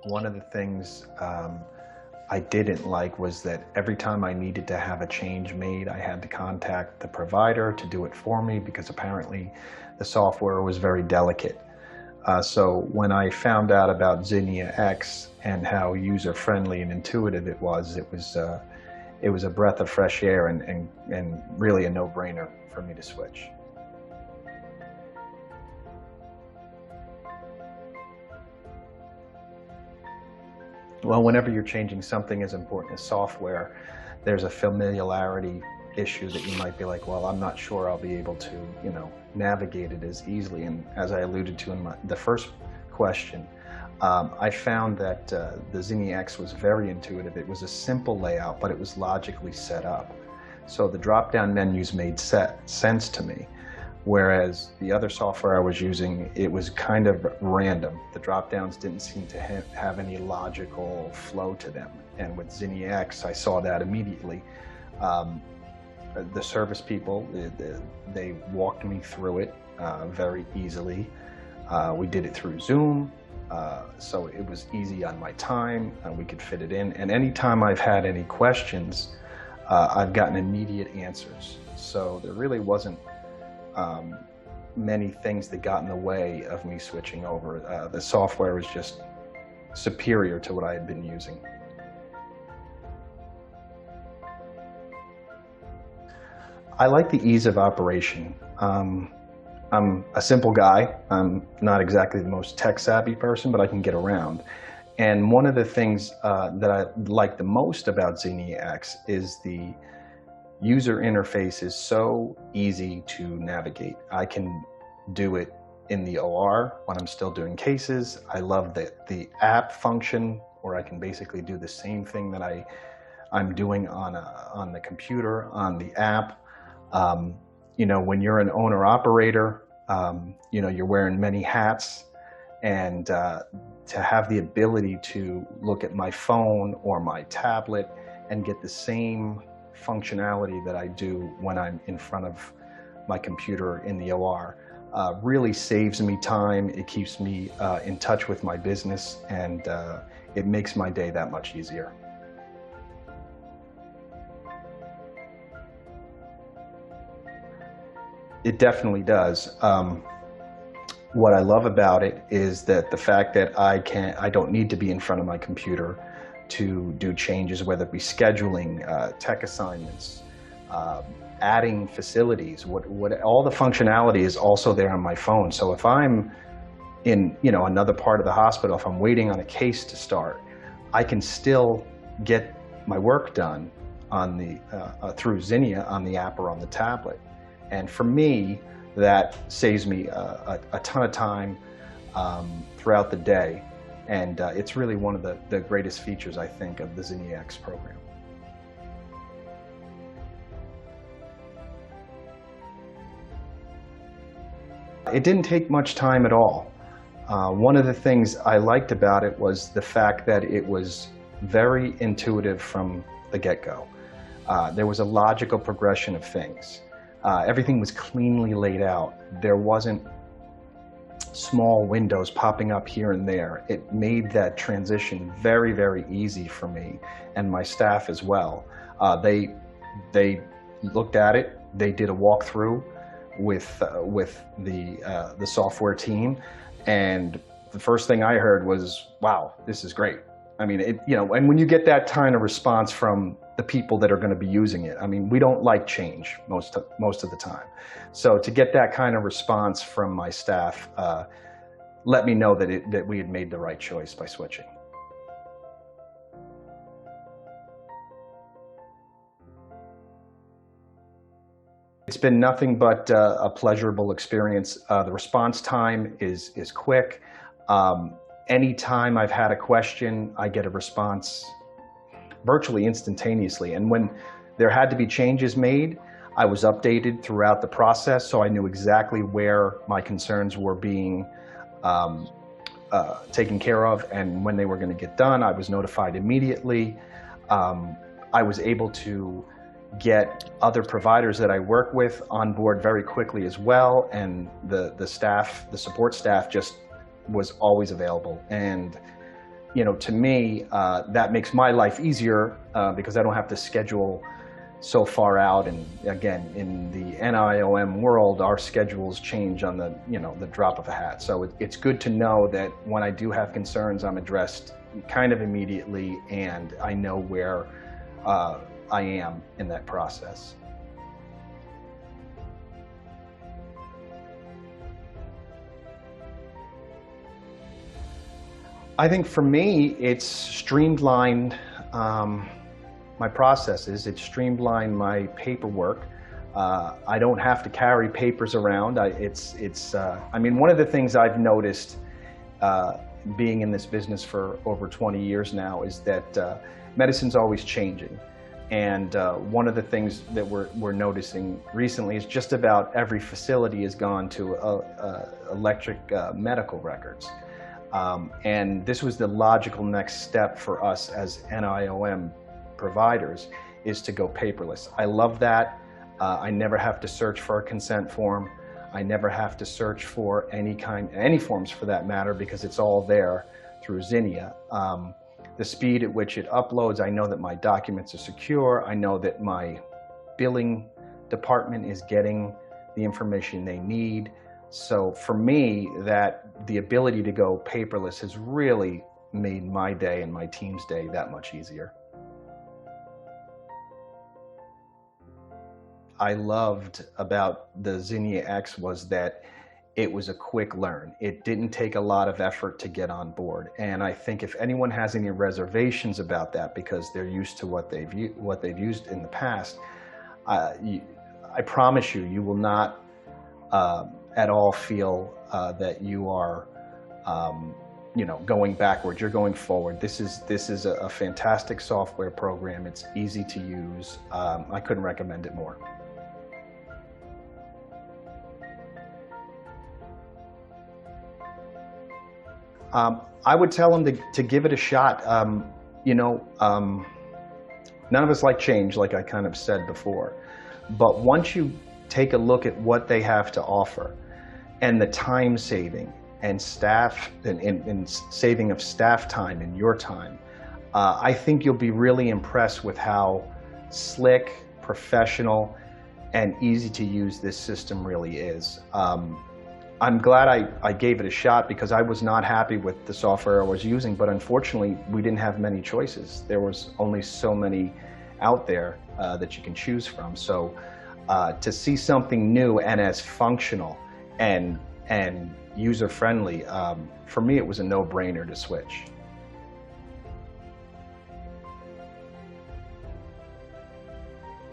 One of the things I didn't like was that every time I needed to have a change made, I had to contact the provider to do it for me because apparently the software was very delicate. So when I found out about ZinniaX and how user-friendly and intuitive it was a breath of fresh air and really a no-brainer for me to switch. Well, whenever you're changing something as important as software, there's a familiarity issue that you might be like, well, I'm not sure I'll be able to, navigate it as easily. And as I alluded to in the first question, I found that the ZinniaX was very intuitive. It was a simple layout, but it was logically set up. So the drop-down menus made sense to me. Whereas the other software I was using, it was kind of random. The drop-downs didn't seem to have any logical flow to them. And with ZinniaX, I saw that immediately. The service people, they walked me through it very easily. We did it through Zoom, so it was easy on my time, and we could fit it in. And anytime I've had any questions, I've gotten immediate answers. So there really wasn't many things that got in the way of me switching over. The software was just superior to what I had been using. I like the ease of operation. I'm a simple guy. I'm not exactly the most tech-savvy person, but I can get around. And one of the things that I like the most about ZinniaX is the user interface is so easy to navigate. I can do it in the OR when I'm still doing cases. I love the app function where I can basically do the same thing that I'm doing on the computer, on the app. When you're an owner-operator, you're wearing many hats, and to have the ability to look at my phone or my tablet and get the same functionality that I do when I'm in front of my computer in the OR really saves me time. It keeps me in touch with my business, and it makes my day that much easier. It definitely does. What I love about it is that the fact that I don't need to be in front of my computer to do changes, whether it be scheduling, tech assignments, adding facilities. All the functionality is also there on my phone. So if I'm in another part of the hospital, if I'm waiting on a case to start, I can still get my work done on through Zinnia on the app or on the tablet. And for me, that saves me a ton of time throughout the day. And it's really one of the greatest features, I think, of the ZinniaX program. It didn't take much time at all. One of the things I liked about it was the fact that it was very intuitive from the get-go. There was a logical progression of things. Everything was cleanly laid out. There wasn't small windows popping up here and there. It made that transition very, very easy for me and my staff as well. They looked at it. They did a walkthrough with the software team, and the first thing I heard was, "Wow, this is great." I mean, and when you get that kind of response from the people that are going to be using it, I mean, we don't like change most of the time. So to get that kind of response from my staff let me know that we had made the right choice by switching. It's been nothing but a pleasurable experience. The response time is quick. Anytime I've had a question, I get a response virtually instantaneously. And when there had to be changes made, I was updated throughout the process, so I knew exactly where my concerns were being taken care of and when they were going to get done. I was notified immediately. I was able to get other providers that I work with on board very quickly as well, and the support staff just was always available. And to me, that makes my life easier because I don't have to schedule so far out. And again, in the NIOM world, our schedules change on the drop of a hat. So it's good to know that when I do have concerns, I'm addressed kind of immediately, and I know where I am in that process. I think for me, it's streamlined my processes. It's streamlined my paperwork. I don't have to carry papers around. I mean, one of the things I've noticed being in this business for over 20 years now is that medicine's always changing. And one of the things that we're noticing recently is just about every facility has gone to electric medical records. And this was the logical next step for us as NIOM providers, is to go paperless. I love that. I never have to search for a consent form. I never have to search for any forms for that matter, because it's all there through Zinnia. The speed at which it uploads, I know that my documents are secure. I know that my billing department is getting the information they need. So for me, the ability to go paperless has really made my day and my team's day that much easier. I loved about the ZinniaX was that it was a quick learn. It didn't take a lot of effort to get on board. And I think if anyone has any reservations about that because they're used to what they've used in the past, I promise you, you will not at all feel that you are going backwards. You're going forward. This is a fantastic software program. It's easy to use. I couldn't recommend it more. I would tell them to give it a shot. None of us like change, like I kind of said before. But once you take a look at what they have to offer and the time saving and staff and saving of staff time and your time, I think you'll be really impressed with how slick, professional, and easy to use this system really is. I'm glad I gave it a shot because I was not happy with the software I was using, but unfortunately we didn't have many choices. There was only so many out there that you can choose from. So to see something new and as functional and user-friendly, for me it was a no-brainer to switch.